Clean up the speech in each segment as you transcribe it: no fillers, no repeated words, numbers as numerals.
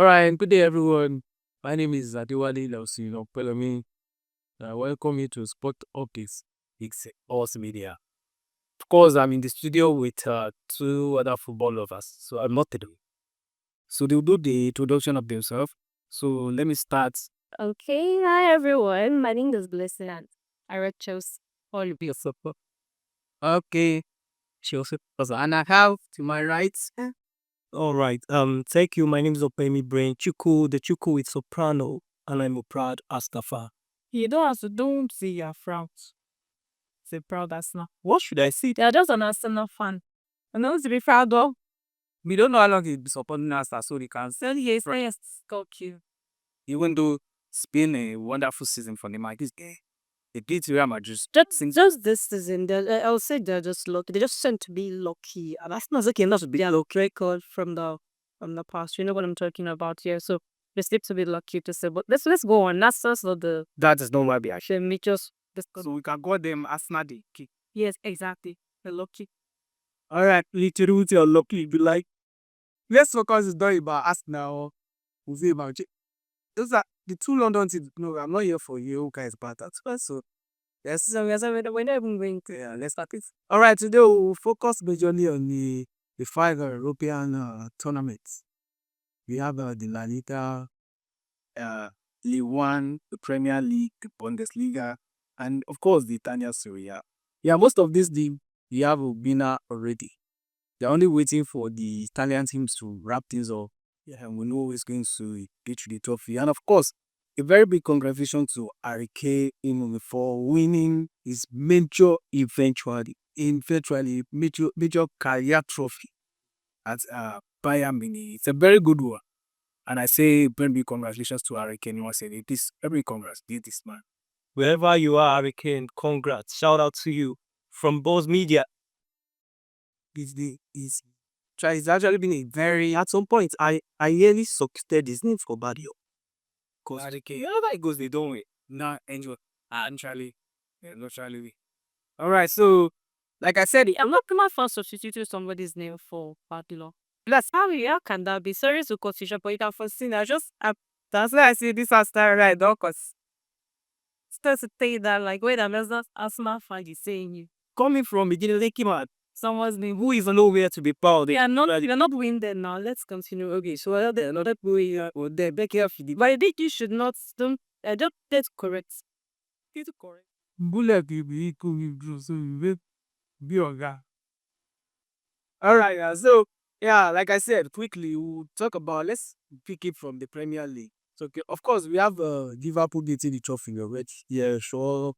All right, good day, everyone. My name is Adewale Lausino Pelami. I welcome you to Sport Updates X Us Media. Of course, I'm in the studio with two other football lovers, so I'm not alone. So they'll do the introduction of themselves. So let me start. Okay, hi everyone. My name is Blessing and I read Chelsea. All of your support. Okay, Chelsea. And I have to my right. All right. Thank you. My name is Opemi Brain Chuku, the Chuku with soprano, and I'm a proud Astafa. You don't have to don't say you're proud. Say proud Arsenal. What should I say? You're just an Arsenal fan. And not to be proud of. We don't know how long he'll be supporting us, so we can say, Yes, yes, got you. even though it's been a wonderful season for Neymar, they beat Real Madrid. Just this season, I would say they're just lucky. They just tend to be lucky. And Arsenal's okay not to be a lucky record from the past. You know what I'm talking about here. So they seem to be lucky to say. But let's go on. That's just not the That is not why we are. me just So we can call them Arsenal the kick. yes, exactly. They're lucky. All right. Literally, you're lucky. Be like, Let's focus is not about Arsenal. We'll say about those are the two London teams. No, I'm not here for you guys, but that's fine. So yes, We're not even going to. yeah, let's start it. All right, today we'll focus majorly on the five European tournaments. We have the La Liga, uh, League One, the Premier League, the Bundesliga, and of course the Italian Serie A. Yeah, most of these leagues we have a winner already. They're only waiting for the Italian teams to wrap things up. Yeah, and we know who's going to get to the trophy. And of course, a very big congratulations to Harry Kane for winning his major career trophy at Bayern Munich. It's a very good one. And I say very big congratulations to Harry Kane. Once again, this every congrats, get this man. wherever you are, Hurricane, congrats. Shout out to you from Buzz Media. It's actually been a very At some point, I nearly succeeded his name for Badio. because Harry Kane. Wherever it goes, they don't win. Nah, enjoy. Actually, yeah, literally. All right, so like I said, I'm not for substituting somebody's name for Padilla. That's how can that be? Sorry to cut you short, but you can foresee. That's why I say this has started right now, because starts to say that like wait a minute, that's Asma fan is saying you. Coming from Leki man, Someone's name who is nowhere to be proud. we are not winning now. Let's continue. Okay, so another way the Becky of the but I think you should not don't I don't that's correct. It's correct. bullet will be equal with Drew, so we will be on that. All right, so yeah, like I said, quickly we'll talk about. Let's pick it from the Premier League. So okay, of course we have Liverpool getting the trophy already. Yeah, sure.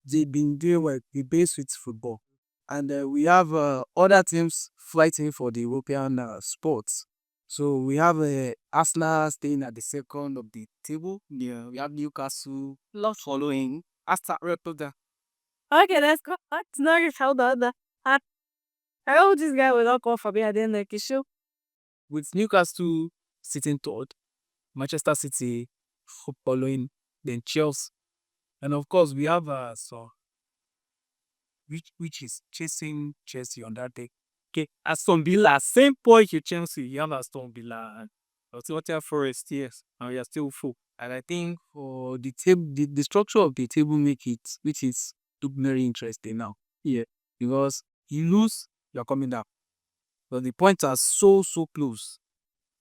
They've been doing well. The base with football, and we have other teams fighting for the European sports. So we have Arsenal staying at the second of the table. Yeah, we have Newcastle Lost. following. Aston Villa. Okay, let's go. That's not your shout out that. I hope this guy will not come for me at the end of the show. With Newcastle sitting third, Manchester City following, then Chelsea, and of course we have which is chasing Chelsea on that day. Okay, Aston Villa, same point you Chelsea, you have Aston Villa and Nottingham Forest, yes, and we are still full. And I think for the table, the structure of the table make it, which is look very interesting now. Yeah, because you lose, you're coming down. But the points are so close.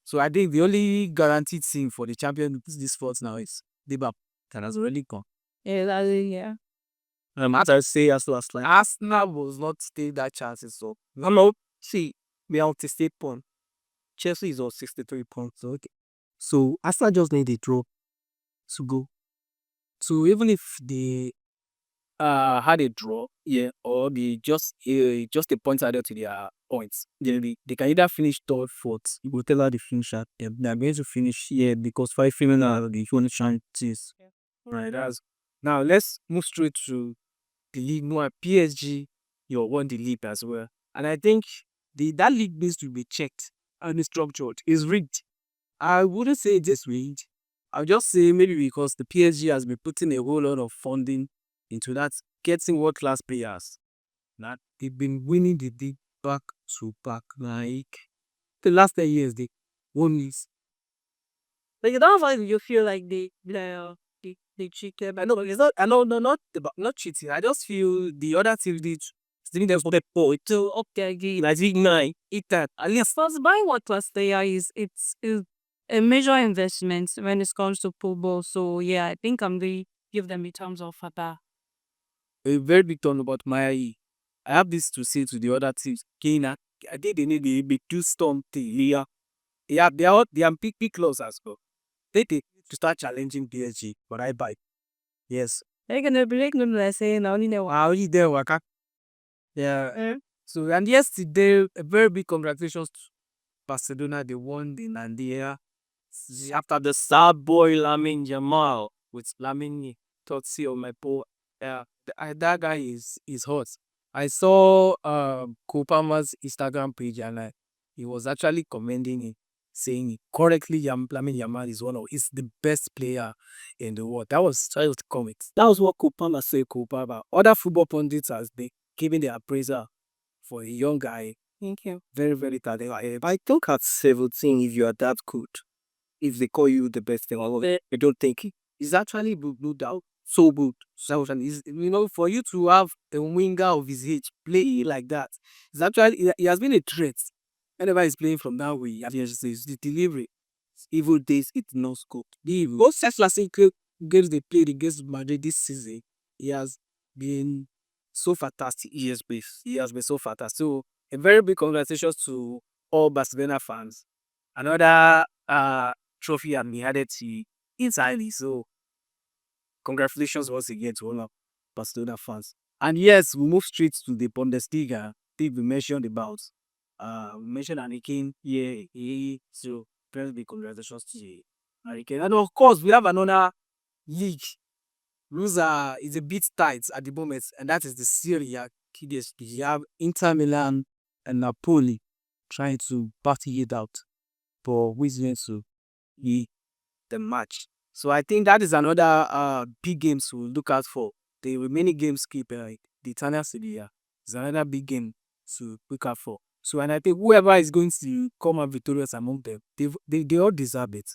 So I think the only guaranteed thing for the champion this sport now is Liverpool. That has already gone. Yeah. As I say, as last line. Arsenal was not take that chances. So No, see, we are on 68 points. Chelsea is on 63 points. So, okay. So Arsenal just need a draw to go. so even if they had a draw, yeah, or they just a point added to their points, they can either finish third, fourth. You will tell her the finisher. They are going to finish here because 5 female are the only chances. Right. That's now let's move straight to the league. No, PSG, you won the league as well, and I think that league needs to be checked and structured. It's rigged. I wouldn't say it's rigged. I'll just say maybe because the PSG has been putting a whole lot of funding into that, getting world class players. That they've been winning the league back to back. Like the last 10 years, they won this. Like, that's why you feel like they cheated. I know, but it's not. I know, no, not cheating. I just feel the other team did. Still, there's not a point. To up their game. I think nine, eat that. At least First, buying one class player is a major investment when it comes to football. So yeah, I think I'm going to give them a thumbs up for that. a very big turn about Maya. I have this to say to the other teams. Kena, I think they need a big two storm thing. Yeah, yeah, they are big close as well. They need to start challenging PSG, but I buy. Yes, They're gonna break no like saying I only know I already there, Waka. Yeah. Eh? So and yesterday, a very big congratulations to Barcelona. They won the Nandia after the sad boy Lamin Jamal with Lamine Totsi on my pole. Yeah, that guy is hot. I saw Kopama's Instagram page and he was actually commending him, saying correctly Lamine Yamal is the best player in the world. That was child comics. That was what Kopama said. Kopama. Other football pundits has been giving their appraisal for a young guy. Thank you. Very, very talented. I think at 17, if you are that good, if they call you the best thing, I don't think He's actually no doubt so good. So for you to have a winger of his age play like that, it's actually he has been a threat. Whenever he's playing from that way, as you say, the delivery, evil days, it's no scope. Both sets last games they played against Madrid this season, he has been so fantastic. He has been so fantastic. So a very big congratulations to all Barcelona fans. Another trophy has been added to entirely. So congratulations once again to all our Barcelona fans. And yes, we move straight to the Bundesliga. I think we mentioned about we mentioned Harry Kane. Yeah, so very big congratulations to Harry Kane. And of course, we have another league. Loser is a bit tight at the moment, and that is the Serie A. We have Inter Milan and Napoli trying to battle it out for who's going to be the match. So I think that is another big game to look out for. The remaining games keep the Italian Serie A is another big game to look out for. So and I think whoever is going to come out victorious among them, they all deserve it.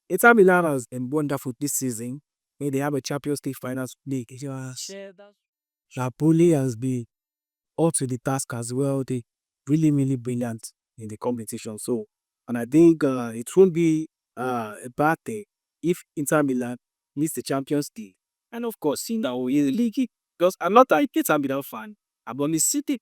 Inter Milan has been wonderful this season. When they have a Champions League finals league. Yeah, that's Napoli has been up to the task as well. They really brilliant in the competition. So, and I think it won't be a bad thing if Inter Milan miss the Champions League. And of course, seeing that we the league, because I'm not a Inter Milan fan. I'm on the City.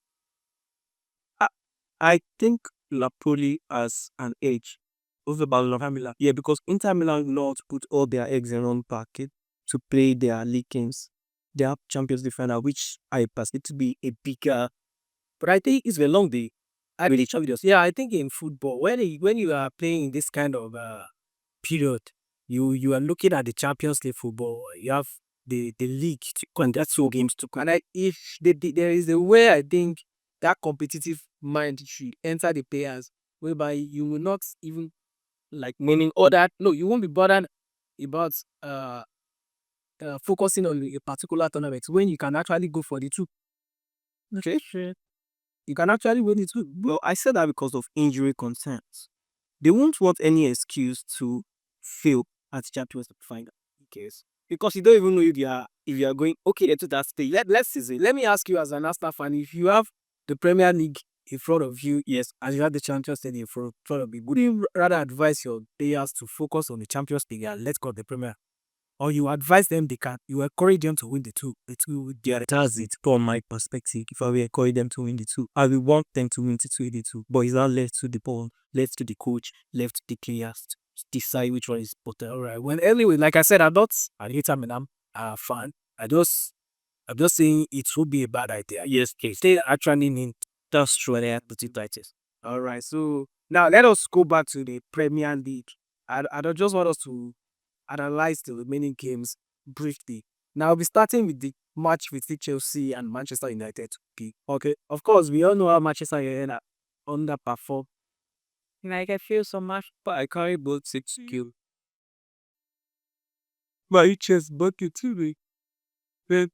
I think Napoli has an edge over Barcelona Milan. Yeah, because Inter Milan know how to put all their eggs in one packet to play their league games. They have Champions League final, which I perceive to be a bigger. But I think it's a long day. Yeah, I think in football, when you are playing in this kind of period, you are looking at the Champions League football. You have the league to conduct 2 games to and if there is a way I think that competitive mind should enter the players, whereby you will not even like meaning all that. No, you won't be bothered about focusing on a particular tournament when you can actually go for the two. Okay. true. You can actually win it too. Well, I said that because of injury concerns. They won't want any excuse to fail at Champions League final. Case. Because you don't even know if you are going okay into that stage. Let's see. Let me ask you as an Arsenal fan, if you have the Premier League in front of you, yes, and you have the Champions League in front of you, would you rather advise your players to focus on the Champions League and let go of the Premier? Or you advise them you encourage them to win the two. That's it from my perspective. If I will encourage them to win the two, I will want them to win the two. But it's not left to the ball, left to the coach, left to the players to decide which one is better. All right. Well, anyway, like I said, I'm not an Inter Milan fan. I'm just saying it would be a bad idea. Yes, case. They actually need. That's true. They have to do that. All right. So now let us go back to the Premier League. I don't just want us to analyze the remaining games briefly. Now we'll be starting with the match between Chelsea and Manchester United. Okay. Of course, we all know how Manchester United underperformed. Like I feel so much. But I carry both 6 kills. My chest bucket too, me. Then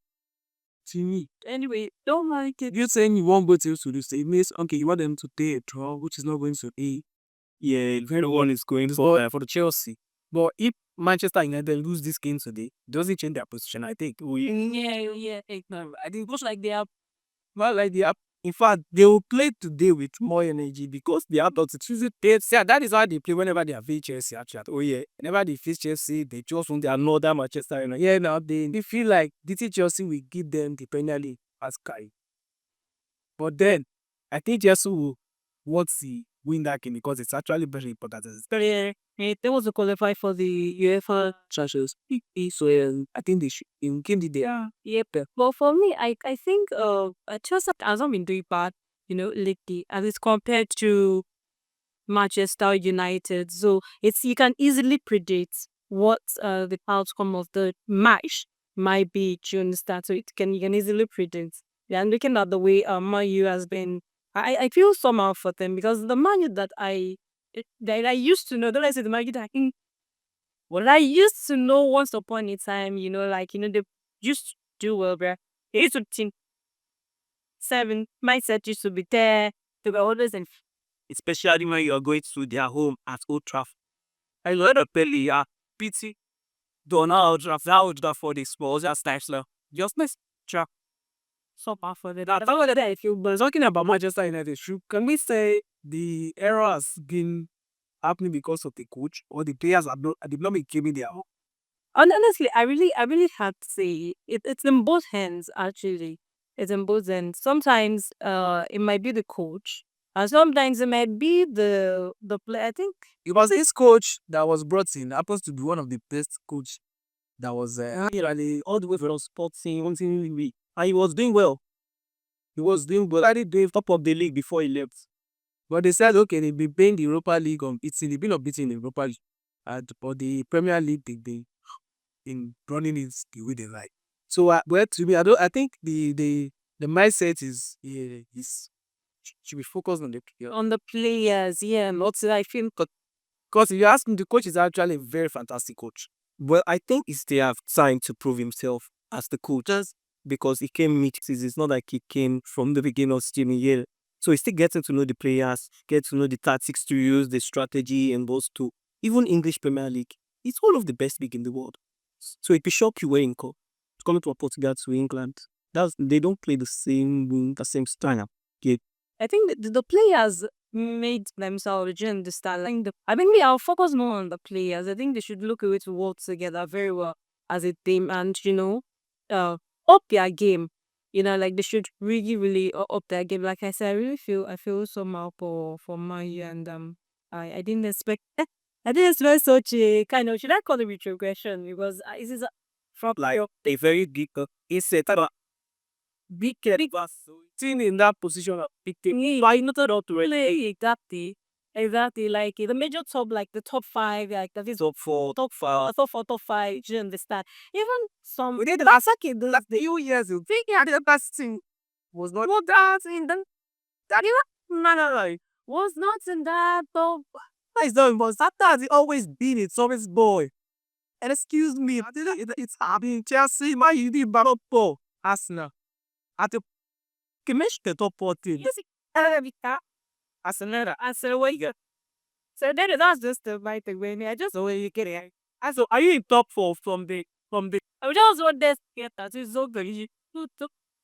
to me. Anyway, don't like it. You're saying you want both teams to lose. It means okay, you want them to take a draw, which is not going to be. Yeah, Very one is going for the Chelsea. But if Manchester United lose this game today, does it change their position? I think Yeah. I think it looks like they are well, like they are. In fact, they will play today with more energy because they have lots to choose it. Yeah, that is how they play whenever they are face Chelsea. Actually, oh yeah, whenever they face Chelsea, they just want another Manchester United. Yeah, now they feel like this Chelsea will give them the Premier League as Kai. But then I think Chelsea will want to win that game because it's actually very important. Yeah. They want to qualify for the UEFA Champions League. So I think they should in game the day. Yep. Well, for me, I think Chelsea has not been doing bad, lately, as it's compared to Manchester United. So you can easily predict what the outcome of the match might be. Do you understand? So you can easily predict. Yeah, and looking at the way Man U has been, I feel somehow for them because the Man U that I used to know, don't I say the Man U that well, I used to know once upon a time, they used to do well, bruh. They used to think 7 mindset used to be there. They were always in. Especially when you are going to their home at Old Trafford. I learned a Pele, pity. Don't know Old Trafford for the Spurs, that's nice, just nice. Track. So bad for them. That's what I feel. But talking about Manchester United, can we say the error has been happening because of the coach or the players they've not been giving their all? Honestly, I really had to say it's in both hands actually. It's in both ends. Sometimes it might be the coach, and sometimes it might be the player. I think It was this coach that was brought in, happens to be one of the best coach that was Really, all the way from Sporting, one thing we and he was doing well. He was doing well. Started doing top of the league before he left. but they said okay, they've been playing the Europa League unbeaten, they've been unbeaten in the Europa League. And but the Premier League they've been in running it the way they like. So well to me, I think the mindset is should be focused on the player. on the players, yeah. Not I feel because if you ask me, the coach is actually a very fantastic coach. Well, I think he still have time to prove himself as the coach. Just because he came mid-season, it's not like he came from the beginning of Jimmy Yale. So he's still getting to know the players, get to know the tactics to use, the strategy, and those two. Even English Premier League, it's one of the best league in the world. So it will shock you when coming from Portugal to England. They don't play the same style. Yeah. I think the players made themselves. Do you understand? I think I'll focus more on the players. I think they should look away to work together very well as a team, and up their game. Like they should really up their game. Like I said, I feel somehow for Maya, and I didn't expect. I didn't expect such a kind of, should I call it retrogression, because this is from Like a very big, it's a type of Big team in that position of big team. Why not to really exactly like the major top, like the top 5, like that is top 4, top 5. top 5. Do you understand? Even some We did the last few years, you think the best team was not that in the that no. was not in that top. That is not but that has always been it's always boy. And excuse me, it's been Chelsea, Man U, Liverpool, Arsenal. At the Kimesh the top 14. Yes, Arsenal. So that's just the right way. I just So where you get it? And so are you in top 4 from the I just want this get that is so good.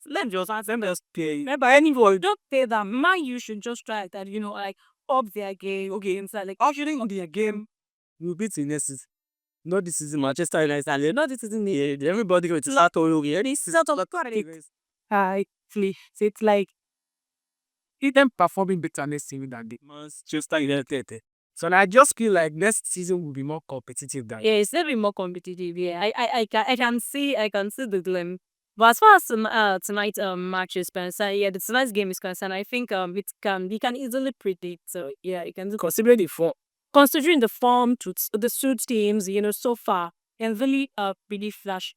let me just answer just pay. Remember, anyone don't say that man, you should just try that, like up their game. Okay, inside like Actually on their game, you beat the next season. Not this season, Manchester United. And not this season, everybody going to start all over. This is out of please. So it's like see them performing better next season than the Manchester United. So I just feel like next season will be more competitive than yeah, it's a bit more competitive. Yeah, I can see the glim. But as far as tonight match is concerned, yeah, the tonight's game is concerned, I think we can easily predict. So yeah, you can do considering the form. Considering the form to the two teams, so far, and really flash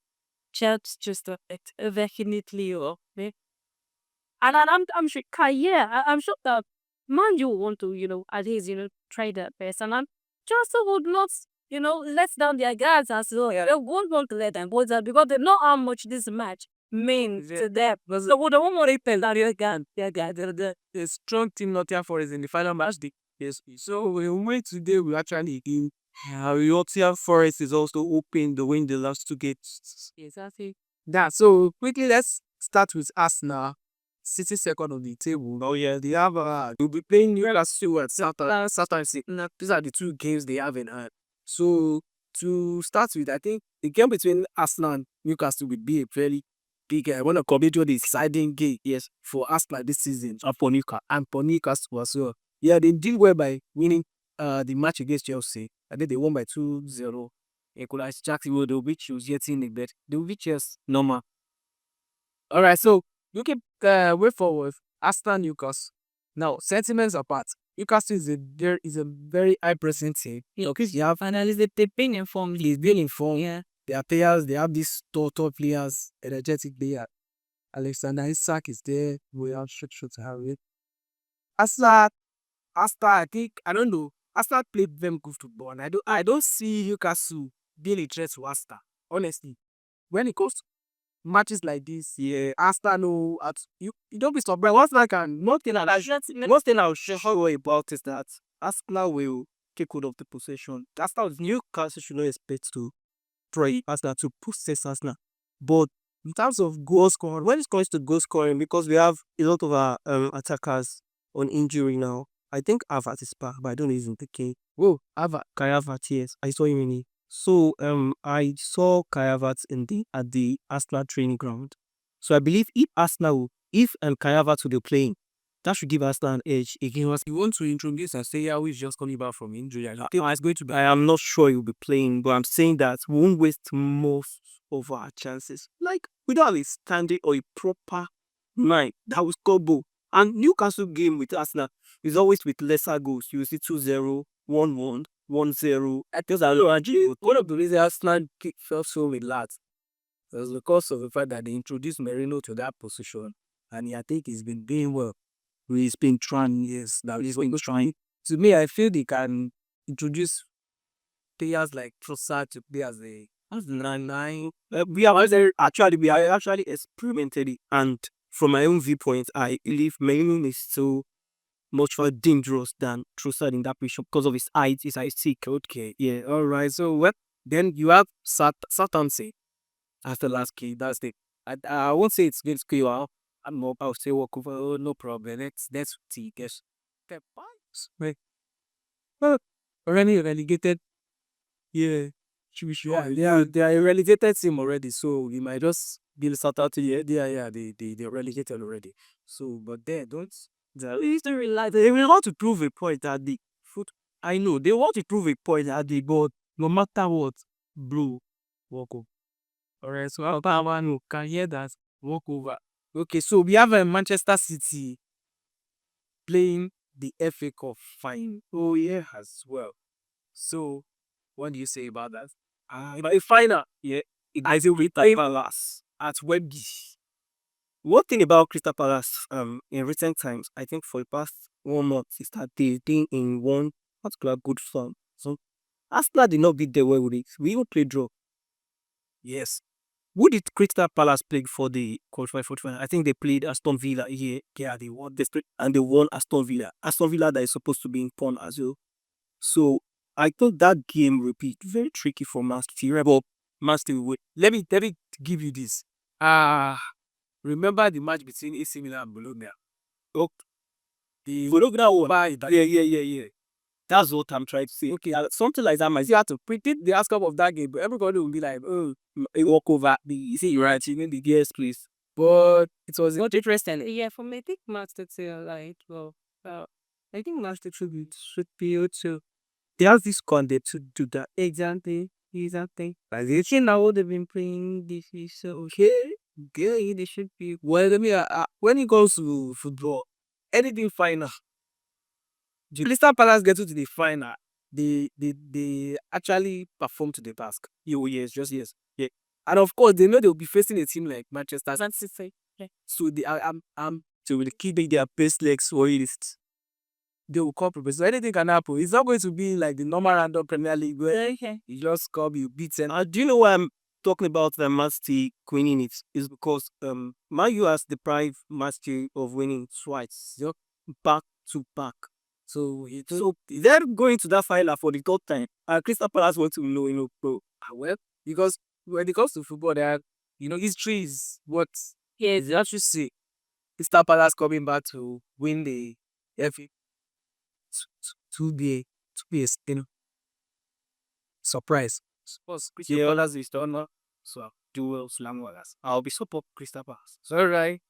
chats just definitely okay. And I'm sure, yeah, I'm sure that Man U want to, at least, try their best. And I'm just would not, let down their guards as well. They won't want to let them boys out because they know how much this match means to them. So what they won't want to tell that The strong team Nottingham Forest in the final match. Yes. So we wait today. We actually Nottingham Forest is also hoping to win the last two games. Exactly. Yeah, so quickly let's start with Arsenal. City second on the table. Oh yeah, They have they'll be playing Newcastle at Saturday. These are the two games they have in hand. So to start with, I think the game between Arsenal and Newcastle will be a very big one of the deciding game, yes, for Arsenal this season and for Newcastle as well. Yeah, they did well by winning the match against Chelsea. I think they won by 2-0. Equalized Jacksonville, they'll beat Chelsea in the bed. They'll beat Chelsea normal. All right, so looking way forward, Aston Newcastle. Now, sentiments apart, Newcastle is a very high pressing team. Because you have Finally, they've been informed. he's been informed. Yeah. Their players, they have these top players, energetic player. Alexander Isak is there. We have should have it. Aston, I think I don't know. Aston played very good football, and I don't see Newcastle being a threat to Aston. Honestly, when it comes to matches like this, yeah, Arsenal at you don't be surprised. One thing I'll show you about is that Arsenal will take hold of the possession. That's how Newcastle should not expect to try Arsenal to possess Arsenal. But in terms of goal scoring, when it comes to goal scoring, because we have a lot of our attackers on injury now, I think Havertz is back, but I don't know if he's in the game. Whoa, Ava. Kai Havertz, yes, I saw him in it. So I saw Kai Havertz at the Arsenal training ground. So I believe if Kai Havertz will be playing, that should give Arsenal an edge again. You want to introduce and say how he's just coming back from injury? I think it's going to be. I am not sure he will be playing, but I'm saying that we won't waste most of our chances. Like we don't have a standing or a proper nine that will score goal. And Newcastle game with Arsenal is always with lesser goals. You see 2-0, 1-1, 1-0. Those are low. One of the reasons Arsenal felt so relaxed was because of the fact that they introduced Merino to that position, and I think he's been doing well. He's been trying, yes, that he's been trying. To me, I feel they can introduce players like Trossard to play as a 9. We are actually experimented it, and from my own viewpoint, I believe Merino is so much more dangerous than Trossard in that position because of his height, his physique. Okay, yeah, all right. So then you have Southampton as the last key. That's the I won't say it's going to go out. I'll say walk over. Oh, no problem. Let's see. Guess the points. Wait. Well, already relegated. Yeah. Yeah, they are a relegated team already, so we might just be Southampton. Yeah, they're relegated already. So, but they don't. They don't realize they will want to prove a point at the foot. I know they want to prove a point at the but no matter what, bro, walk over. Alright, so how can hear that walk over. Okay, so we have Manchester City playing the FA Cup final. Oh yeah, as well. So, what do you say about that? By final, yeah, I say with Palace at Wembley. One thing about Crystal Palace, in recent times, I think for the past 1 month, is that they've been in one particular good form. So Arsenal did not beat them well with it. We even played draw. Yes. Who did Crystal Palace play for the qualifier for the final? I think they played Aston Villa. Yeah, they won this and they won Aston Villa. Aston Villa that is supposed to be in pawn as well. So I thought that game will be very tricky for Man City. But Man City will win. Let me give you this. Remember the match between AC Milan and Bologna? Oh, The Bologna won. Yeah. That's what I'm trying to say. Okay, Something like that might you have to predict the outcome of that game, but everybody will be like, oh, a walk over. You see, right? You know the yes, please. but it was Not interesting. Yeah, for me, I think Master like, well, I think Master should be able to. They have this concept to do that. Exactly. Like, you see now they've been playing this is so okay. They should be. well. Let me when it comes to football, anything final. The Crystal Palace get to the final. They actually perform to the task. Yes, just yes. Yeah. And of course, they know they'll be facing a team like Manchester City. Yeah. So I'm So with keeping their best legs for it. they will come prepared. So anything can happen. It's not going to be like the normal random Premier League where Okay. you just come, you beat them. Do you know why I'm talking about the Man City winning it? Is because Man U has deprived Man City of winning twice, back to back. So So they're going to that final for the third time. And Crystal Palace want to know, bro. well, because when it comes to football, history is what Yes. is actually see Crystal Palace coming back to win the FA to be surprise. Suppose Crystal Yeah. Palace is done, so do well Slam Wallers. I'll be support Crystal Palace. So right.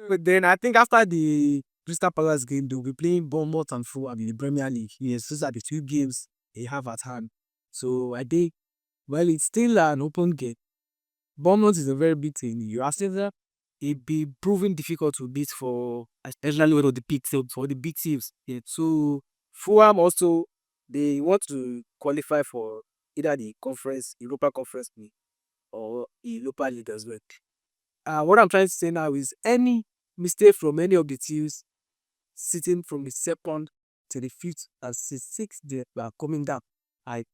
But then I think after the Crystal Palace game, they'll be playing Bournemouth and Fulham in the Premier League. Yes, those are the two games they have at hand. So I think, well, it's still an open game. Bournemouth is a very big team. You are still there. It be proving difficult to beat for especially one of the big teams for the big teams. Yeah. So Fulham also they want to qualify for either the conference, Europa Conference League or Europa League as well. What I'm trying to say now is any mistake from any of the teams sitting from the second to the fifth and sixth, they are coming down.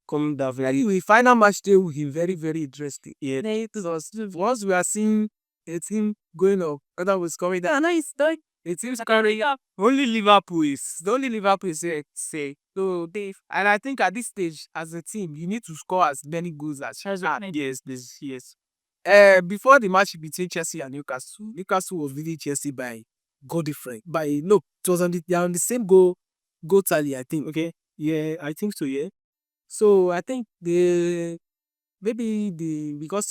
Coming down very. Anyway, final match day will be very, very interesting. Yeah. Because once we are seeing a team going up, other was coming down. Nice. Like, A team's carrying up. Only Liverpool is. The only Liverpool is say. So Dave, and I think at this stage, as a team, you need to score as many goals as you can. Yes. Before the match between Chelsea and Newcastle was leading Chelsea by goal difference. It was they are on the same goal tally, I think. Okay. Yeah, I think so. Yeah. So I think because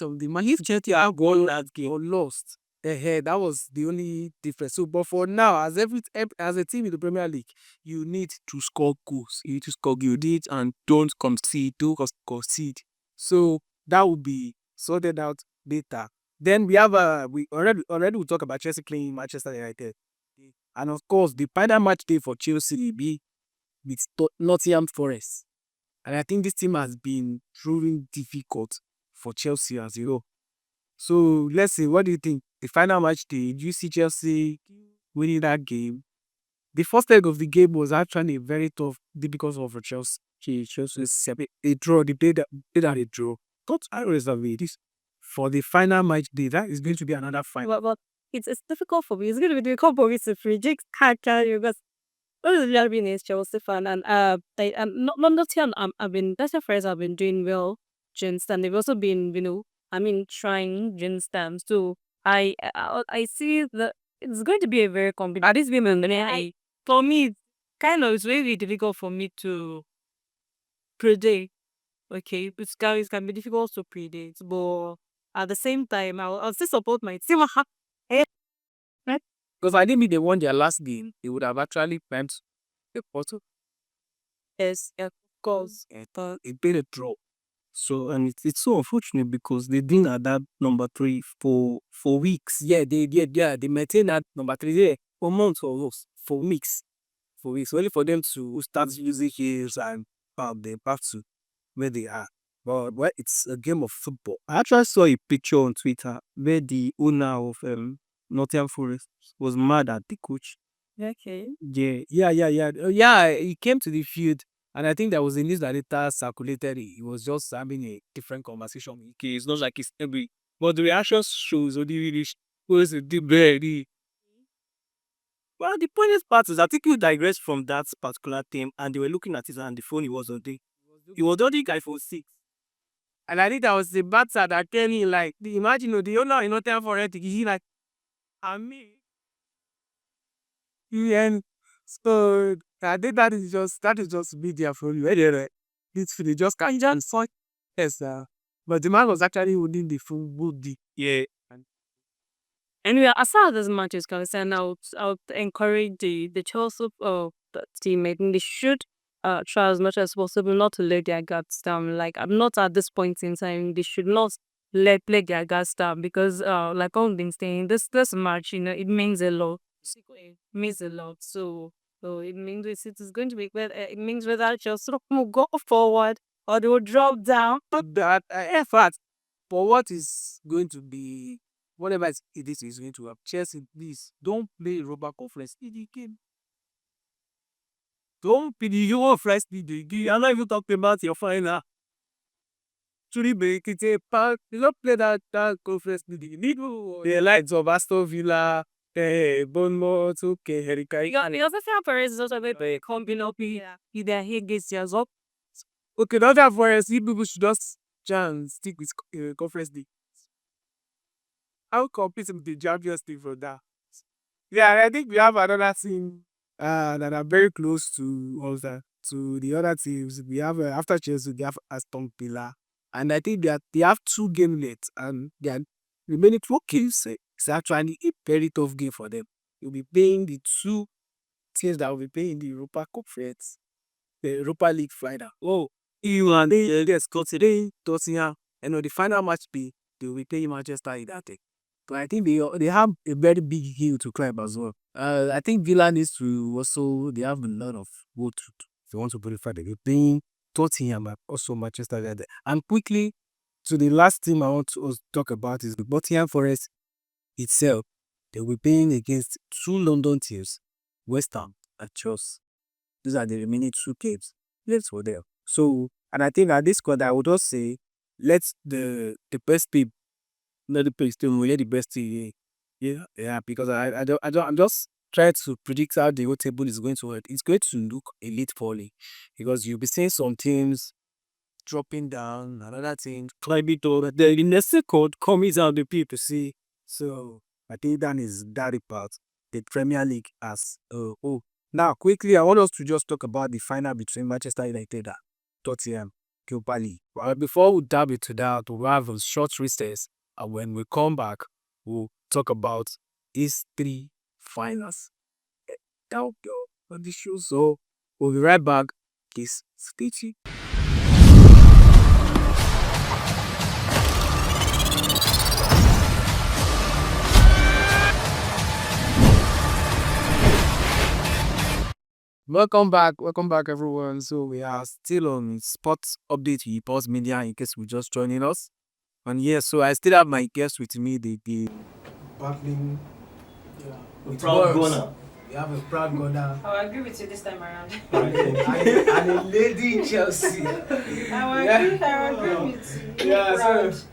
of the match, if Chelsea have won that game or lost, that was the only difference. So, but for now, as a team in the Premier League, you need to score goals. You need to score goals. You need and don't concede. Don't concede. So that will be sorted out later. Then we have we already we talk about Chelsea playing Manchester United, and of course the final match day for Chelsea will be with Nottingham Forest. And I think this team has been proving difficult for Chelsea as you know. So let's see, what do you think? The final match day, do you see Chelsea winning that game? The first leg of the game was actually very tough because of Chelsea. Chelsea a draw. They played at a draw. Not I reserve this for the final match day. That is going to be another final. but it's difficult for me. It's going to be difficult for me to predict character because I've been a Chelsea fan and Nottingham I've been that's the phrase I've been doing well since and they've also been trying since them. So I see that it's going to be a very competitive. At this moment, for me, it's really difficult for me to predict. Okay, it can be difficult to predict, but at the same time, I'll still support my team. Because I didn't mean they won their last game, they would have actually climbed the bottom. Yes, of course. It played a draw. So and it's so unfortunate because they've been at that number 3 for weeks. Yeah, they maintain that number 3 there for months or weeks. For weeks. Only for them to start using heels and they back to where they are. But well, it's a game of football. I actually saw a picture on Twitter where the owner of Nottingham Forest was mad at the coach. Okay. Yeah. He came to the field, and I think there was a news that later circulated. He was just having a different conversation with Ike. It's not like it's every, but the reaction shows only really was a deep very. Well, the funniest part is I think you digress from that particular theme and they were looking at it and the phone he was on. He was the only guy for 6. And I think that was the batter that came in like imagine the owner in Nottingham Forest. He like, and me. And so I think that is just media for you. Anyway, it's they just can't just fight. Yes, but the man was actually holding the full deep. Yeah. Anyway, as far as this match is concerned, I would encourage the Chelsea team. I think they should try as much as possible not to let their guards down. Like I'm not at this point in time, they should not let their guards down because like I've been saying, this match, it means a lot. It means a lot. So it means it is going to be it means whether Chelsea will go forward or they will drop down. Not that effort for what is going to be whatever it is going to have. Chelsea, please don't play Europa Conference in the game. Don't be the Euro first in the game. I'm not even talking about your final. Truly make it a part. You don't play that conference in the league. The likes of Aston Villa, Bournemouth, okay, Erika. Your Nottingham Forest is also very coming up in their head against yours up. Okay, Nottingham Forest, you people should just try and stick with Conference League. How compete with the Champions League from that? Yeah, I think we have another team that are very close to us, to the other teams. We have after Chelsea, we have Aston Villa, and I think they have 2 games left, and their remaining 4 games. It's actually a very tough game for them. You'll be playing the 2 teams that will be playing the Europa Conference, the Europa League final. Oh, you and they get today, Tottenham, and on the final match be they will be playing Manchester United. But I think they have a very big hill to climb as well. I think Villa needs to also they have a lot of work to do. If they want to qualify, they're playing Tottenham and also Manchester United. And quickly to the last team I want to also talk about is the Nottingham Forest itself. They will be playing against 2 London teams, West Ham and Chelsea. These are the remaining 2 games left for them. So, and I think at this squad, I would just say, let the best people, let the best team, let the best team. Yeah, because I'm just trying to predict how the whole table is going to work. It's going to look a little poorly because you'll be seeing some teams dropping down, another team climbing up. The next code comes out the people see. So I think that is that part. The Premier League as oh. Now quickly, I want us to just talk about the final between Manchester United and Tottenham Europa League. Well, before we dive into that, we'll have a short recess, and when we come back, we'll talk about these 3 finals. That will go on the show. So we'll be right back. Kiss Stitchy. Welcome back, everyone. So we are still on Sports Update with Pulse Media in case we're just joining us. And yes, so I still have my guest with me. The battling, with Proud words. Ghana. We have a proud Ghana I agree with you this time around. and a lady Chelsea. I agree with you. Yeah, so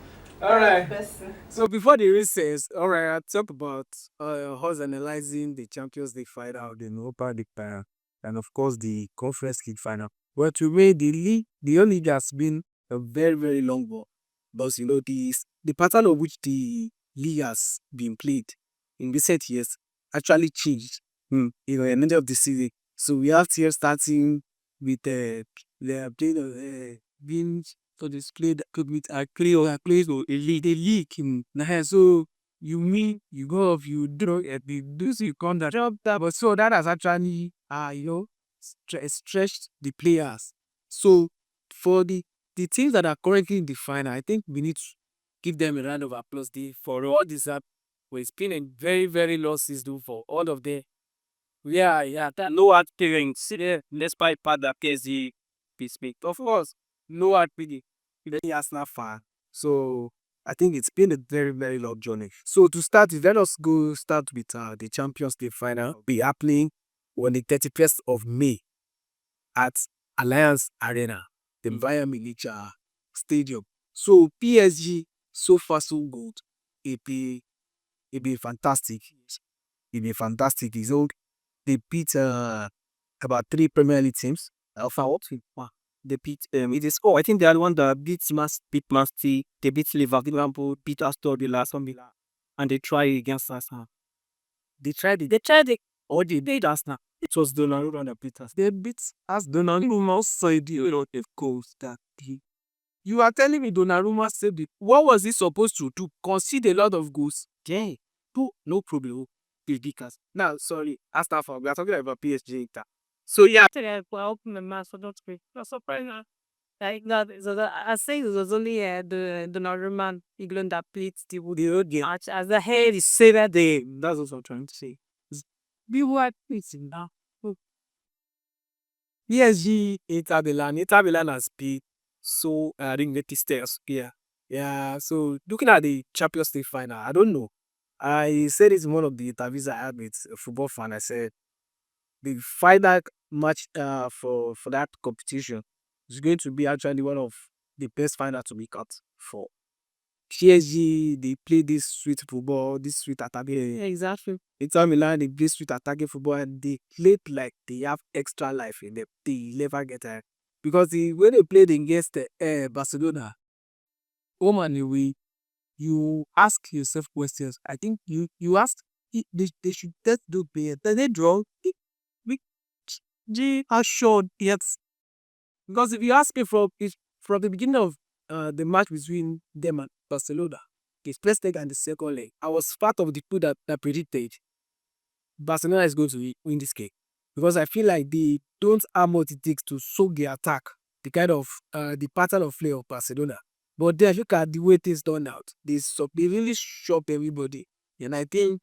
all right. Person. So before the recess, all right, I'll talk about us analyzing the Champions League final, the Europa League final, and of course the Conference League final. Well, to me, the whole league has been a very, very long ball. But you know, the pattern of which the league has been played in recent years actually changed. You know, at the end of the season. So we have here starting with the playing being so displayed with a clear or a place or a league. So you mean you go off, you do at the do so you come that job that, but so that has actually stretched the players. So for the teams that are currently in the final, I think we need to give them a round of applause for all this. Well, it's been a very, very long season for all of them. Yeah, that No hard feelings. Despite part that PSG speak. of course, no hard feeling. Any Arsenal fan. So I think it's been a very, very long journey. So to start, let us go start with the Champions League final. Be happening on the 31st of May at Alliance Arena, the Bayern Munich Stadium. So PSG, so far so good. It be fantastic. It be fantastic. It's all they beat about 3 Premier League teams. Alpha what? They beat it is I think they are the one that beat Man City, they beat Liverpool, beat Aston Villa, and they try against Arsenal. They tried it. They tried it. Or they beat Arsenal. It was Donnarumma that beat us. They beat us. Donnarumma saved a lot of goals that day. You are telling me Donnarumma saved it. What was he supposed to do? Concede a lot of goals? Yeah. No problem. Ridiculous. Now, sorry, Arsenal fan. We are talking about PSG Inter. So yeah, Today I opened my mouth, so don't speak. That's surprising. Like that, I say it was only the Norman England that played the road game. match as the head is Say that day. That's what I'm trying to say. be what it's now. PSG Inter Milan. Inter Milan has beat so I think the stairs. Yeah. So looking at the Champions League final, I don't know. I said it's one of the interviews I had with a football fan. I said the final match for that competition is going to be actually one of the best final to be cut for. PSG, they play this sweet football, this sweet attacking. Exactly. Inter Milan, they play sweet attacking football and they played like they have extra life in them. They never get tired. Because when they played against Barcelona, oh man, you ask yourself questions. I think you ask, they should just do better. They draw. We G are short, yes. Because if you ask me from the beginning of the match between them and Barcelona, the first leg and the second leg, I was part of the people that predicted Barcelona is going to win this game. Because I feel like they don't have what it takes to soak the attack, the kind of the pattern of play of Barcelona. But then look at the way things turned out. They really shocked everybody. And I think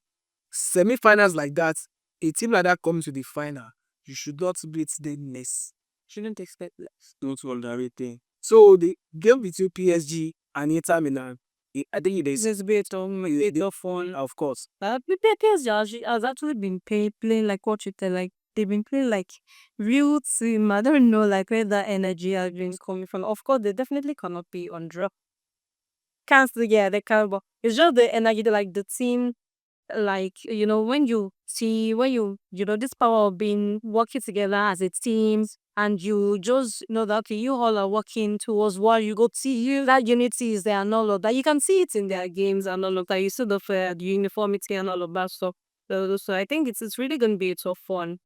semi-finals like that, a team like that comes to the final, you should not beat the less. Shouldn't expect less. Don't underrate it. So the game between PSG and Inter Milan, I think it This is is a bit of fun. of course. PSG has actually been playing like what you tell, like they've been playing like real team. I don't know like where that energy has been coming from. Of course, they definitely cannot be on drop. Can't still, yeah, they can, but it's just the energy, like the team, like when you see this power of being working together as a team, and you just know that okay, you all are working towards what you go see, you that unity is there and all of that. You can see it in their games and all of that. You see the uniformity and all of that stuff. So I think it's really going to be a tough fun.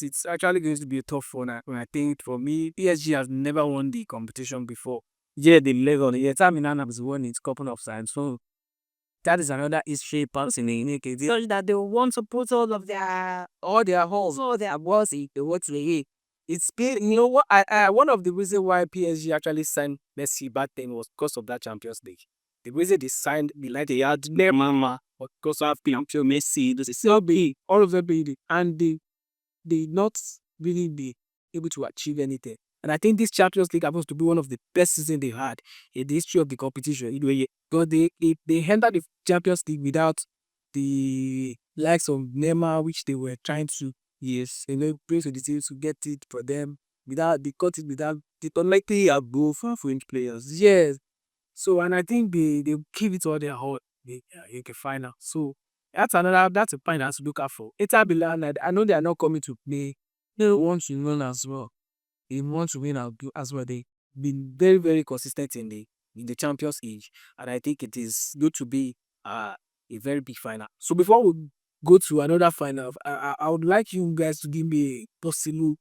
It's actually going to be a tough one. I think for me, PSG has never won the competition before. Yeah, they leg on it. Yeah, Inter Milan has won it a couple of times. So that is another history part in the naked. So that they want to put All their holes, all their was it the what they it's been, you know what, one of the reasons why PSG actually signed Messi back then was because of that Champions League. The reason they signed the like they had Neymar was because of Champion Messi, the CLB, all of them being it, and they not really be able to achieve anything. And I think this Champions League happens to be one of the best seasons they've had in the history of the competition. Because they entered the Champions League without the likes of Neymar, which they were trying to, yes, bring to the team to get it for them. They got it without the unlikely above French players. Yes. So and I think they give it all their all. You can find out. So that's a point that's to look out for. Inter Milan, I know they are not coming to play. They want to win as well. They want to win as well. They've been very, very consistent in the Champions League. And I think it is going to be a very big final. So before we go to another final, I would like you guys to give me a possible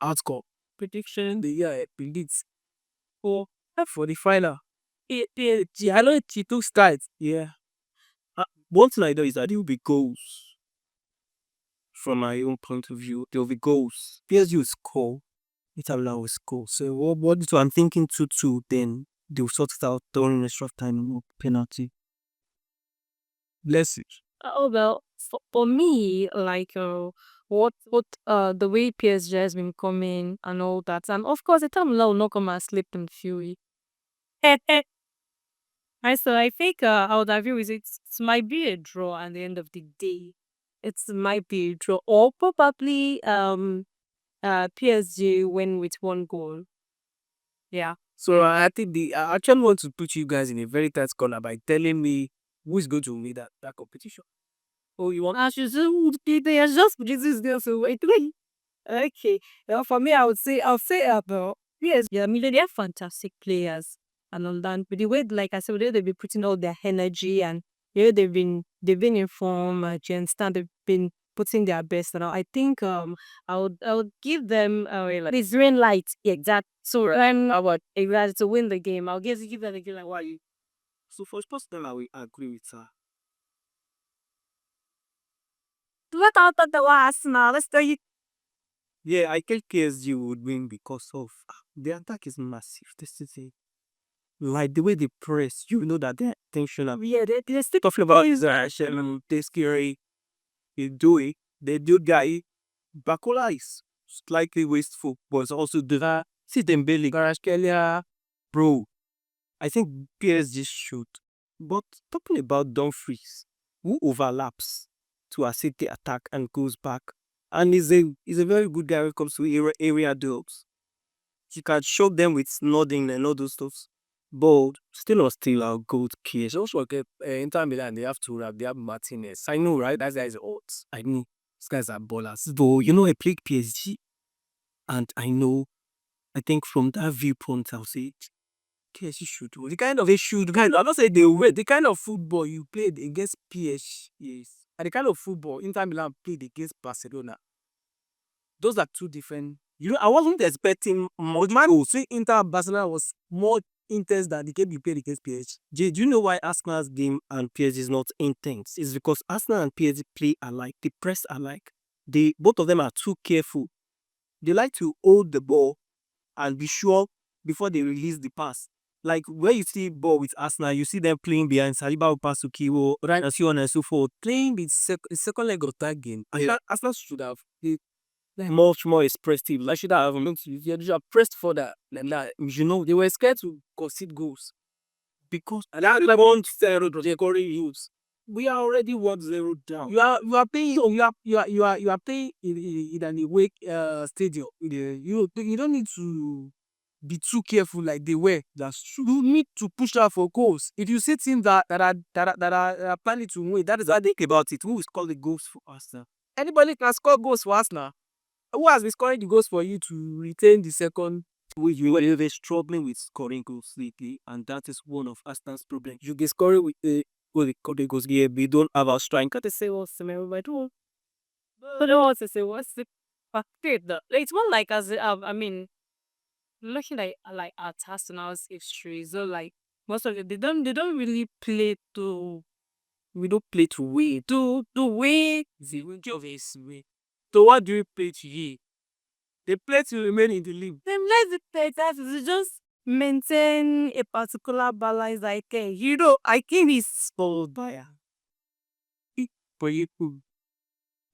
outcome. Prediction the year predicts for the final. I know it took strides. Yeah. One thing I know is that there will be goals. From my own point of view, there will be goals. PSG will score. Inter Milan will score. So so I'm thinking 2-2. Then they'll sort it out during extra time or penalty. Bless it. Oh well, for me, like what the way PSG has been coming and all that, and of course the time will not come and sleep in fury. So I think I would agree with it. It might be a draw at the end of the day. It might be a draw, or probably PSG win with one goal. Yeah. So I think I actually want to put you guys in a very tight corner by telling me who is going to win that competition. Oh, you want? As usual, they are just Jesus girls so wait. Okay. Well, for me, I'll say about yes. Yeah, I mean they are fantastic players and all that. But the way, like I said, the way they've been putting all their energy and they've been in form. You understand? They've been putting their best. And all. I think I would give them this green light. Yeah, exact. So about exactly to win the game. I'll give them the green light. Why you? So for personal, I will agree with her. What out of the last now? Let's tell you. Yeah, I think PSG would win because of the attack is massive. This is it. Like the way they press, you know that they're intentional. Yeah, they still Talking about Israel, they scary. They do it. They do guy. Bakola is slightly wasteful, but it's also the see Dembele, Kvaratskhelia, bro. I think PSG should. But talking about Dumfries, who overlaps to assist the attack and goes back, and is a very good guy when it comes to area duels. He can show them with nodding and all those stuff. But still or still, I'll go to PSG. Don't forget, Inter Milan, they have Thuram, they have Martinez. I know, right? That guy is old. I know. These guys are ballers. Though, I played PSG, and I think from that viewpoint, I'll say PSG should win. The kind of I'm not saying they will win. The kind of football you played against PSG, Yes. and the kind of football Inter Milan played against Barcelona, those are two different. I wasn't expecting much Man, goals. say Inter and Barcelona was more intense than the game you played against PSG. Do you know why Arsenal's game and PSG is not intense? It's because Arsenal and PSG play alike. They press alike. Both of them are too careful. They like to hold the ball and be sure before they release the pass. Like where you see ball with Arsenal, you see them playing behind Saliba will pass to Kiwo, Right. and so on and so forth. Playing the second leg of that game, Arsenal should have Much more expressive. Like should have pressed further than that. They were scared to concede goals. Because And that like 1-0 they already use. we are already 1-0 down. You are playing you are playing in an away stadium. You don't need to be too careful like they were. That's true. You need to push out for goals. If you see teams that are planning to win, that is I think about it. Who will score the goals for Arsenal? anybody can score goals for Arsenal. Who has been scoring the goals for you to retain the second? We were struggling with scoring goals lately, and that is one of Arsenal's problems. You get scoring with The goals here. We don't have our striker. To say what's the matter with all. But I want to say what's the fact that it's more like as I mean, looking like at Arsenal's history, so like most of it they don't really play to We don't play to win. to win. So what do you play to ye? They play to remain in the league. Them let it play that is just maintain a particular balance. Like I can is spoiled by But you could.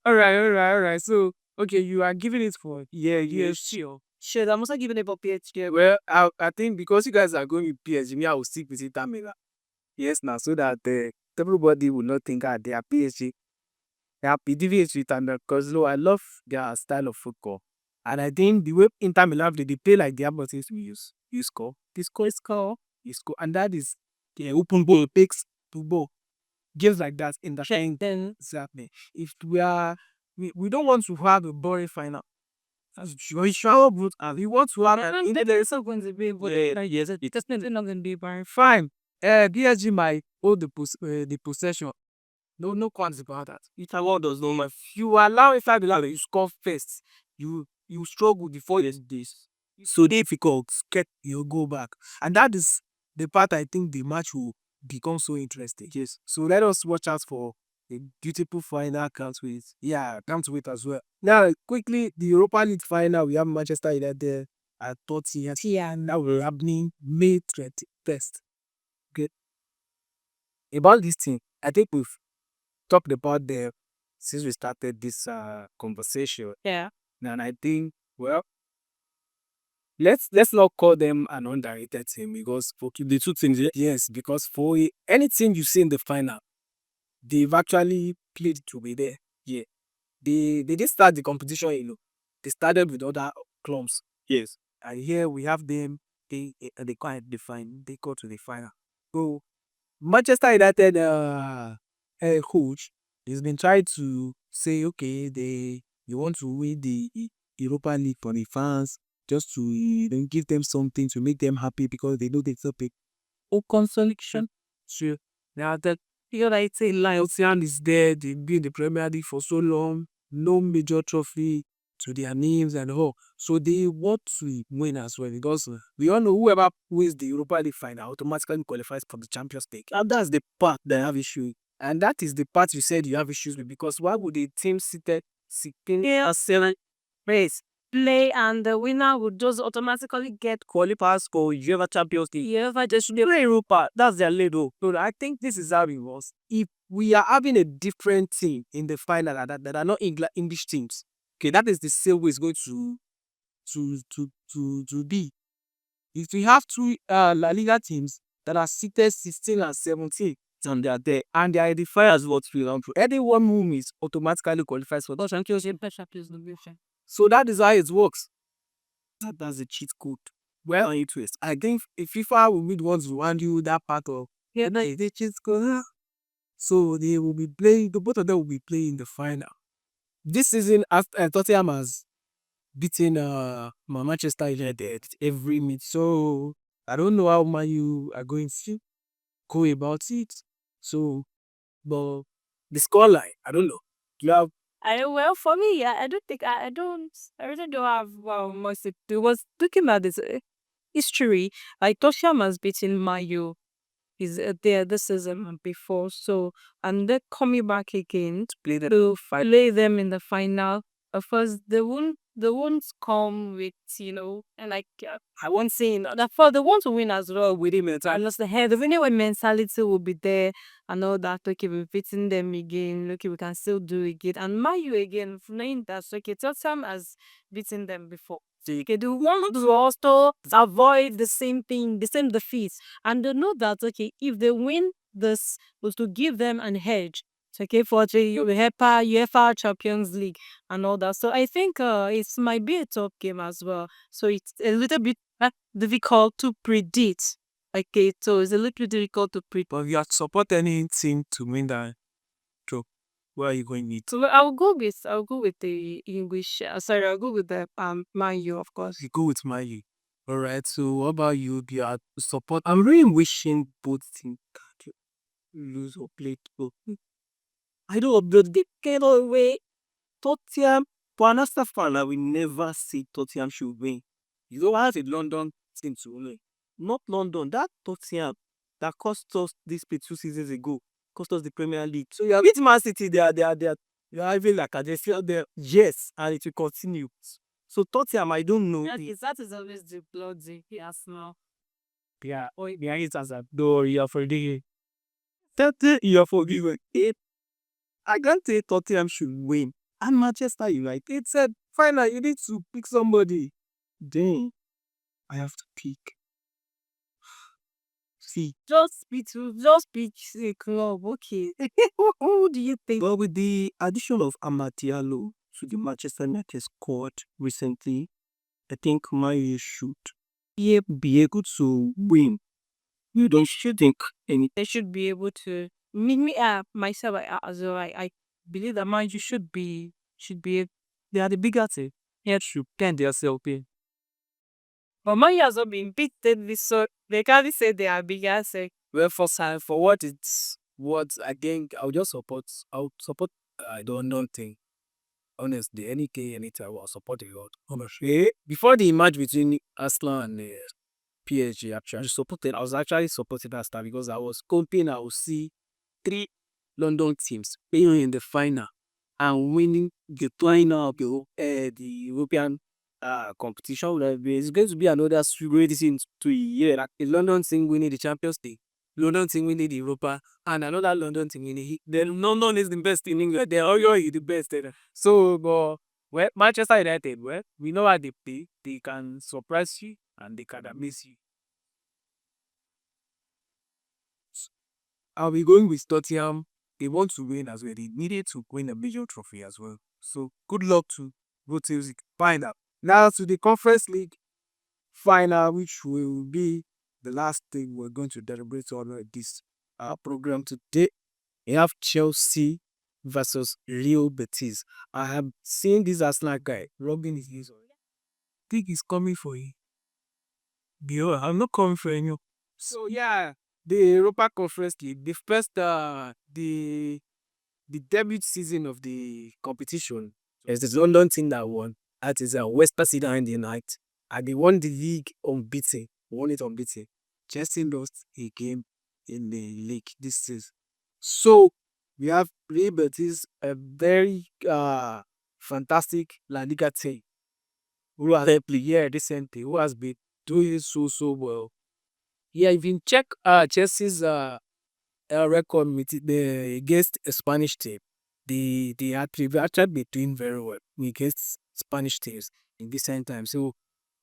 Alright. So okay, you are giving it for Yes. sure. shit. I'm also giving it a PhD. Well, I think because you guys are going with PSG, me I will stick with Inter Milan. Yes, now so that everybody will not think they are PSG. They are PDVH with and because I love their style of football. And I think the way Inter Milan they play like the other teams we use. You score. You score. And that is the open ball takes to ball. Games like that in the Then exactly. If we don't want to have a boring final. That's we shower boot and we want to have an there is going to be, but Yes. it's just not going to be very fine. PSG might hold the possession. No qualms about that. Italy does not mind. You allow Inter Milan you score first. You struggle before this. So difficult. Get your go back. And that is the part I think the match will become so interesting. Yes. So let us watch out for a beautiful final. Can't wait. Yeah, can't wait as well. Now, quickly, the Europa League final, we have Manchester United at Tottenham. And that will happening May 21st. Okay. About this thing, I think we've talked about them since we started this conversation. yeah. And I think, well, let's not call them an underrated team because for The two things. yes, because for any team you see in the final, they've actually played to be there. Yeah, they didn't start the competition. They started with other clubs, Yes. and here we have them. They can't define. They go to the final. So Manchester United coach has been trying to say, okay, they want to win the Europa League for the fans, just to give them something to make them happy because they know they topic. Oh, consolation. Sure. Now that I say Ocean is there, they've been in the Premier League for so long, no major trophy to their names and all. So they want to win as well because we all know whoever wins the Europa League final automatically qualifies for the Champions League. And that's the part that I have issue. And that is the part you said you have issues with because why would a team seated Yeah. As 7 race play and the winner would just automatically get qualifiers for UEFA Champions League. whoever just Play Europa. That's their level. So I think this is how it was. If we are having a different team in the final that are not English teams, okay, that is the same way it's going to be. If we have two La Liga teams that are seated 16 and 17, And they are there. and they are the fires what we want to, anyone who wins automatically qualifies for the Champions League. So that is how it works. That's the cheat code. Well, it was. I think if FIFA will be the ones who handle that part of they just go. So they will be playing. The both of them will be playing the final. This season, after Tottenham has beaten Manchester United every meet. So I don't know how Man U are going to go about it. So, but the scoreline, I don't know. You have Well, for me, I don't think I really don't have much to do. Was looking at this history, like Tottenham has beaten Mayu is there this season and before, so and they're coming back again to play them in the final. Of course, they won't come with and like I won't say that for they want to win as well with him. Unless the head of anyway mentality will be there and all that. Okay, we're beating them again. Okay, we can still do it again. And Mayu again, knowing that okay, Tottenham has beaten them before. So you can do want to also avoid the same thing, the same defeat. And they know that okay, if they win this was to give them an edge. So, okay, for the UEFA Champions League and all that. So I think it might be a top game as well. So it's a little bit difficult to predict. Okay, so it's a little bit difficult to predict. but you have to support any team to win that trophy. Where are you going with? So I'll go with the English. Sorry, I'll go with the Man U, of course. You go with Man U. All right. So what about you? Do you have to support? I'm really wishing both teams can lose or play well. I don't upload the kind of way Tottenham. For an Arsenal fan, I will never say Tottenham should win. You don't have a London team to win. Not London. That Tottenham that cost us this play 2 seasons ago. Cost us the Premier League. So you have beat Man City. They are. You are having like a they feel there. Yes, and it will continue. So Tottenham, I don't know. That is always the bloody Arsenal. Yeah, yeah, it's as a door. You are forgiving. Tottenham, you are forgiven. I can't say Tottenham should win. And Manchester United said, fine, you need to pick somebody. Then I have to pick. See, Just be a club, okay. Who do you think? But with the addition of Amad Diallo to the Manchester United squad recently, I think Man should be able to win. You don't think any. They should be able to myself as well. I believe that Man U should be They are the bigger team. yeah. Should plan themselves in. But Man U has not been beaten this, so they can't say they are bigger. Say well, for what I think I'll support I don't think. Honestly, any K anytime I'll support a lot. Honestly. Before the match between Arsenal and PSG, I was actually supporting Arsenal because I was hoping I would see 3 London teams playing in the final and winning the final of the European competition. It's going to be another great season to a year. Like a London team winning the Champions League, London team winning the Europa, and another London team winning. Then London is the best in England. They're already the best. So, but well, Manchester United, well, we know how they play. They can surprise you and they can amaze you. I'll be going with Tottenham. They want to win as well. They needed to win a major trophy as well. So good luck to both teams. Find out. Now to the Conference League final, which will be the last thing we're going to deliberate on this program today. We have Chelsea versus Real Betis. I have seen this Arsenal guy rubbing his knees on. Think he's coming for you. I'm not coming for you. So yeah, the Europa Conference League, the first the debut season of the competition. There's this London team that won. That is West Ham United. And they won the league unbeaten. Won it unbeaten. Chelsea lost a game in the league this season. So we have Real Betis, a very fantastic La Liga team who has played here recently, who has been doing so well. Yeah, if you check Chelsea's record with against a Spanish team, they actually been doing very well against Spanish teams in recent times. So,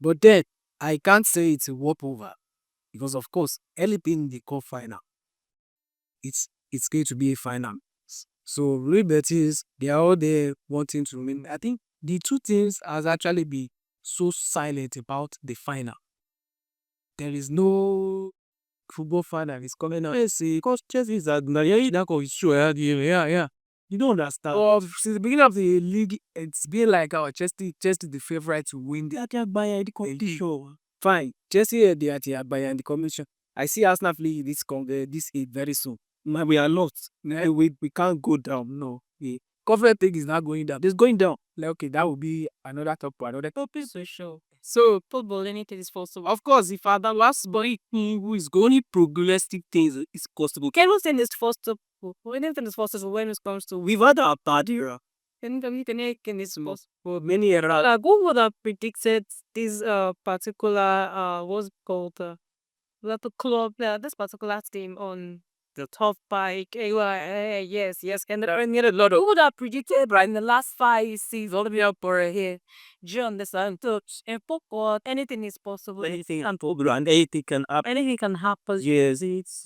but then I can't say it's a walkover because of course, early in the cup final, it's going to be a final. So Real Betis, they are all there wanting to win. I think the two teams has actually been so silent about the final. there is no football fan that is coming out and say, Because Chelsea is that that is sure. Yeah. You don't understand. since the beginning of the league, it's been like our Chelsea the favorite to win the They are buying the competition. fine. Chelsea they are Bayern the competition. I see Arsenal play this very soon. Man, we are not. We can't go down. No. The Conference League is not going down. It's going down. Like, okay, that will be another another topic. So sure. So Football, anything is possible. Of course, if the last boy who is going progressive things is possible. Anything is possible. Anything is possible when it comes to We've had our bad era. anything is possible. For many era. Who would have predicted this particular what's it called that the club this particular team on the top bike? Yes, and there are a lot of who would have predicted right in the last 5 seasons all the way up for here. John the Sun touch and football, anything is possible. Anything can possible and anything can happen. Anything can happen. Yes,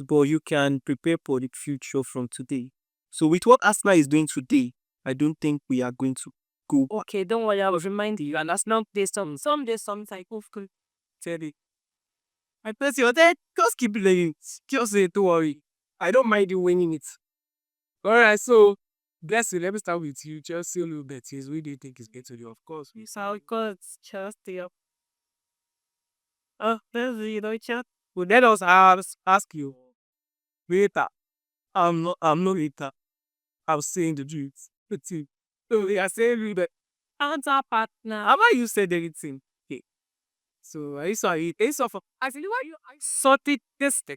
but you can prepare for the future from today. So with what Arsenal is doing today, I don't think we are going to go. Okay, don't worry, I will remind you. And that's not this some days some type of Teddy. I press your head. Just keep playing. Just say, don't worry. I don't mind you winning it. alright, so bless you. Let me start with you. Chelsea a little bit. Yes, we do think is going to do, of course. It's how it goes. Chelsea up. There's the chat. Well, let us ask you later. I'm not later. I'm saying the truth. But you. So they are saying you that. And our partner. How about you said anything? Okay. So I saw it. I saw for I said, why you sorted this thing.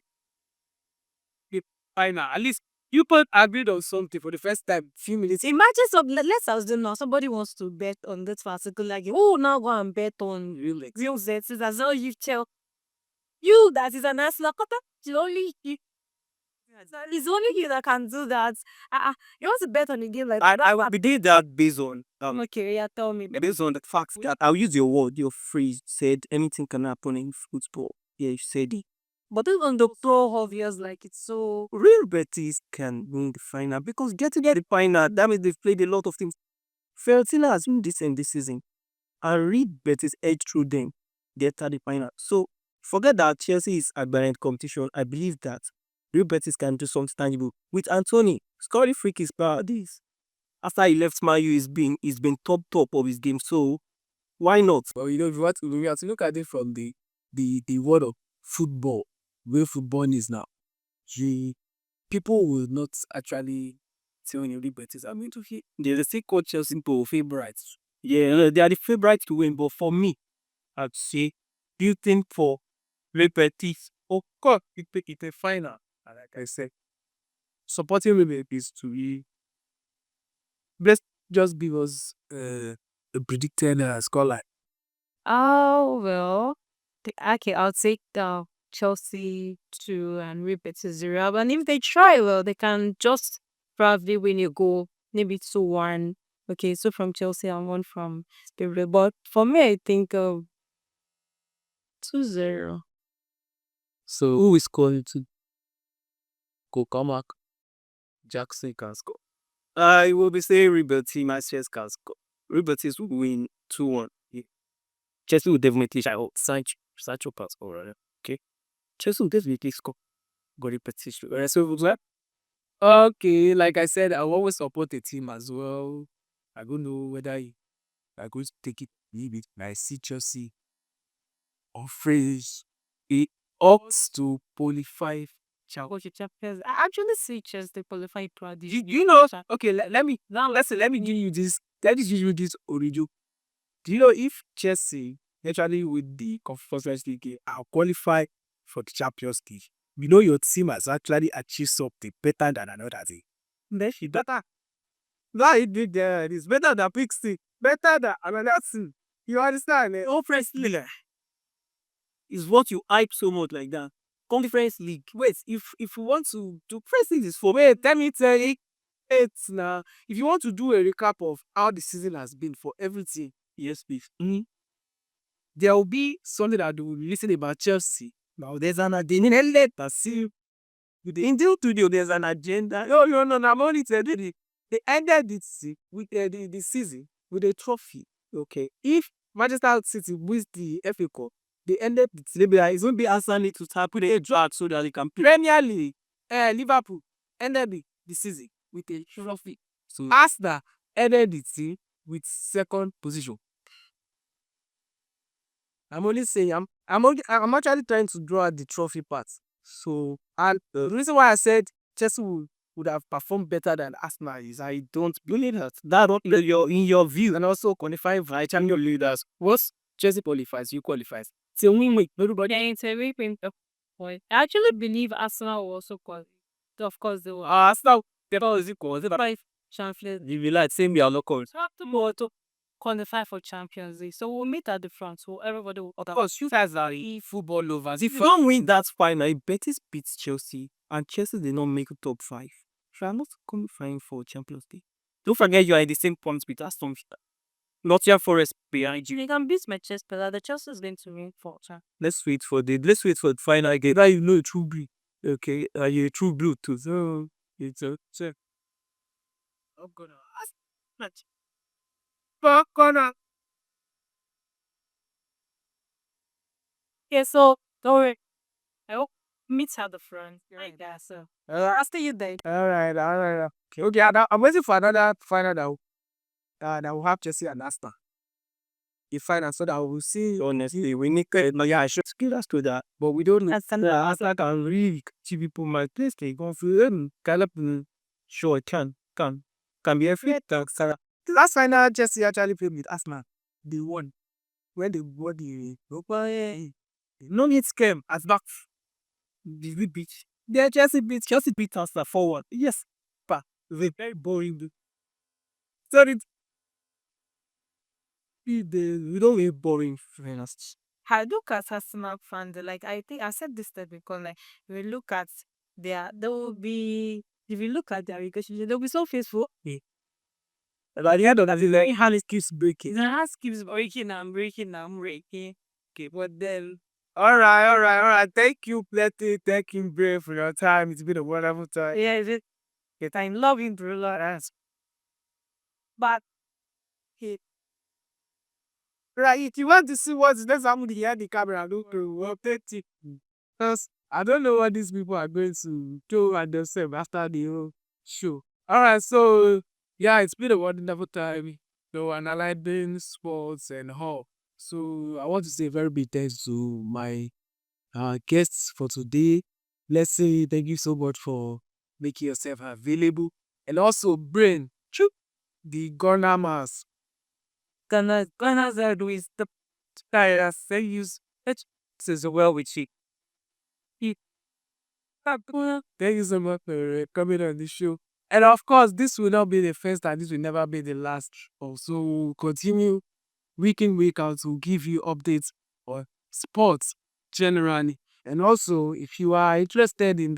Fine now. At least you both agreed on something for the first time. Few minutes. imagine let's assume now somebody wants to bet on this particular game. Oh, now go and bet on real Zets as well. You tell you that is an Arsenal quarter. It's only you. It's only you that can do that. You want to bet on a game like that? I we did that based on Okay, yeah, tell me. based on the facts that I'll use your word, your phrase said anything can happen in football. Yeah, you said it. But even the pro obvious, like it's so. Real Betis can win the final because getting to the final, that means they've played a lot of things. Fiorentina has been decent this season. And Real Betis edged through them. Get to the final. So forget that Chelsea is at the competition. I believe that Real Betis can do something tangible. With Anthony, scoring free kicks this. After he left Man U, he's been top of his game. So why not? But you know, if we have to look at it from the world of football, where football is now, people will not actually tell you Real Betis. I mean, to hear They say called Chelsea for favorites. Yeah, they are the favorites to win. But for me, I'd say building for Real Betis. Of course, it's a final. And like I said, supporting Real Betis to be. Let's just give us a predicted scoreline. Oh well, okay, I'll take Chelsea 2 and Real Betis 0. And if they try well, they can just probably win a goal, maybe 2-1. Okay, so from Chelsea and 1 from Liverpool. But for me, I think 2-0. So who is scoring to go come back? Jackson can score. I will be saying Real Betis, Manchester can score. Real Betis will win 2-1. Yeah. Chelsea will definitely try. Sancho can score. Right? Okay. Chelsea will definitely score. Go Real Betis. So okay, like I said, I always support the team as well. I don't know whether I going to take it maybe. I see Chelsea on phrase it ought to qualify. Coach Champions. I actually see Chelsea qualify throughout this. You know, okay, let me give you this. Let me give you this origin. Do you know if Chelsea actually with the Conference League are qualified for the Champions League? We know your team has actually achieved something better than another team. Then she better. That it did there. It's better than Pixie. Better than another team. You understand? Conference League is what you hype so much like that. Conference League. Wait, if you want to do Press League is for me, let me tell you, it's now. If you want to do a recap of how the season has been for everything, Yes, please. there will be something that will listen about Chelsea. Now there's an agenda. See, In the studio, there's an agenda. no, I'm only telling you. They ended with the season with a trophy. Okay, if Manchester City wins the FA Cup, They ended the Maybe it's going to be Arsenal need to tap with a drag so that they can play. Premier League. Liverpool ended the season with a trophy. So Arsenal ended the team with second position. I'm only saying I'm actually trying to draw out the trophy part. So and the reason why I said Chelsea would have performed better than Arsenal is I don't believe that. that what in your view. And also qualifying for Champions leaders. Once Chelsea qualifies, you qualifies. It's a win-win. Everybody. Yeah, it's a reaping point. I actually believe Arsenal will also qualify. Of course, they will. Arsenal, the ball is equal. Five Champions League. If you like, same your local. So after more to qualify for Champions League. So we'll meet at the front. So everybody will. Of course, you guys are football lovers. If you don't win that final, if Betis beats Chelsea and Chelsea did not make top 5, you are not qualifying for Champions League. Don't forget you are in the same points with Aston Villa. Nottingham Forest behind you. You can beat Manchester. The Chelsea is going to win for Champions. Let's wait for the final game. Now you know a true blue. Okay, you're a true blue too. So it's a check. I'm gonna ask. But gonna. Yeah, so don't worry. I hope meet at the front. Right there, so I'll stay you there. All right. Okay. I'm waiting for another final that will have Chelsea and Arsenal. The final, so that we will see. Honestly, we need I should skill us to that. But we don't know. Arsenal can really see people my place. They go for Caleb. Sure, it can be a fit. The last final Chelsea actually played with Arsenal. They won. When they won the Europa, No need scam. as back. Did we beat? Yeah, Chelsea beat Arsenal 4-1. Yes, but they very boring. Sorry. We don't be boring friends. I look at Arsenal fans, like I think I said this time because like we look at they will be if you look at their relationship, they'll be so faithful. But at the end of the day, like, hand it keeps breaking. The house keeps breaking and breaking and breaking. Okay, but then. All right. Thank you, Plenty. Thank you, Brave, for your time. It's been a wonderful time. Yeah, is it? Yes, I'm loving Brula as. But Right, if you want to see what's next, I'm behind the camera. Look, we'll update it. Because I don't know what these people are going to do and themselves after the whole show. All right, so yeah, it's been a wonderful time. Analyzing sports and all. So I want to say a very big thanks to my guests for today. Let's say thank you so much for making yourself available. And also, Brain, the Ghana Mass. Ghana's is the Guys, they use it as well with she. Thank you so much for coming on the show. And of course, this will not be the first and this will never be the last. Also, we'll continue week in, week out to give you updates on sports generally. And also, if you are interested in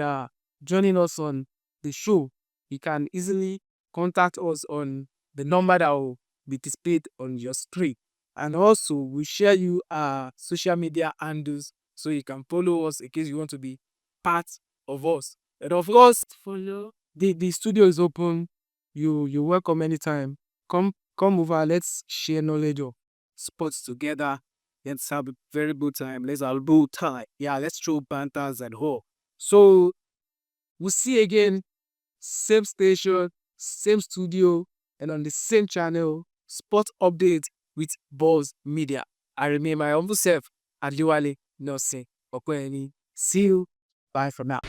joining us on the show, you can easily contact us on the number that will be displayed on your screen. And also, we share you our social media handles so you can follow us in case you want to be part of us. And of course, follow. the studio is open. You're welcome anytime. Come over. Let's share knowledge of sports together. Let's have a very good time. Let's have a good time. Yeah, let's throw banters and all. So we'll see you again. Same station, same studio, and on the same channel. Sport update with Buzz Media. I remain my humble self, Adiwale Nelson Okweni. See you. Bye for now.